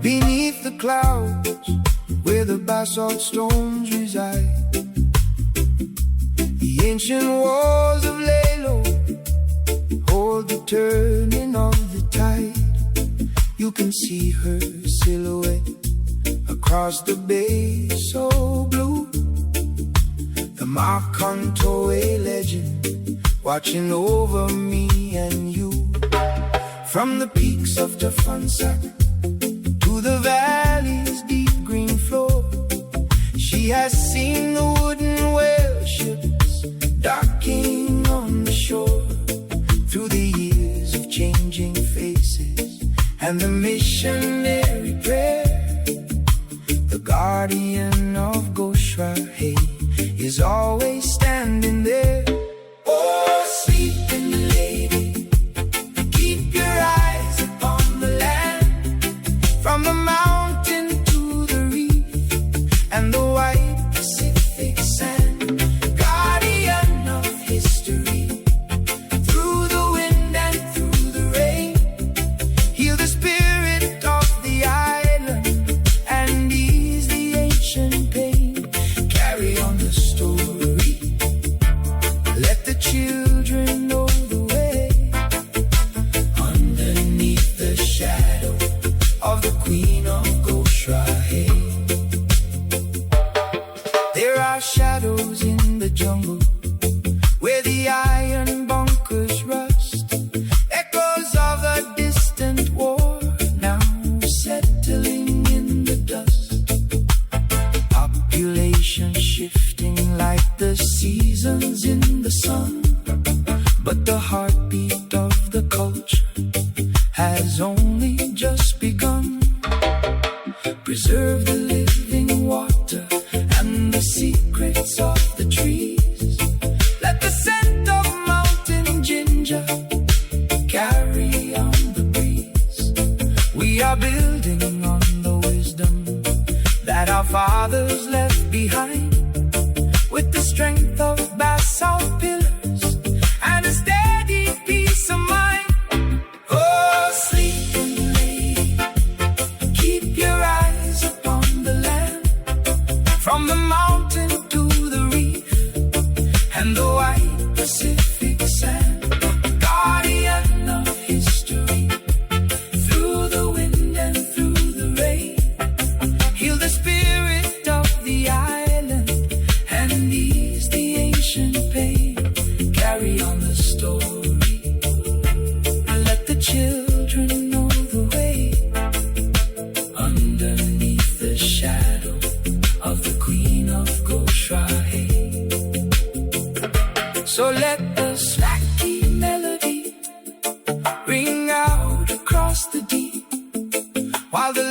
Beneath the clouds, where the basalt stones reside, the ancient walls of Lalo hold the turning of the tide. You can see her silhouette across the bay, so blue. The Makontoe legend watching over me and you. From the peaks of Tafansak to the valley's deep green floor, she has seen the wooden whale ships docking on the shore. Through the years of changing faces and the missionary prayer, the guardian of Goshrahe is always standing there. Oh, sleeping lady, keep your eyes upon the land. From the mountain to the reef and the white Pacific sand, guardian of history, through the wind and through the rain, heal the spirit of the island and ease the ancient pain. Carry on the story, let the children know the way. Underneath the shadow of the Queen of Goshrahe, there are shadows in the jungle where the iron bunkers rust. Echoes of a distant war now settling in the dust. Population shifting like the seasons in the sun, but the heartbeat of the culture has only just begun. Preserve the living water and the secrets of the trees. Let the scent of mountain ginger carry on the breeze. We are building on the wisdom that our fathers left behind, with the strength of basalt pillars and a steady peace of mind. Oh, sleeping lady, keep your eyes upon the land. From the mountain to the reef and the white Pacific sand, guardian of history, through the wind and through the rain, heal the spirit of the island and ease the ancient pain. Carry on the story, let the children know the way. Underneath the shadow of the Queen of Goshrahe. So let the slacky melody ring out across the deep, while the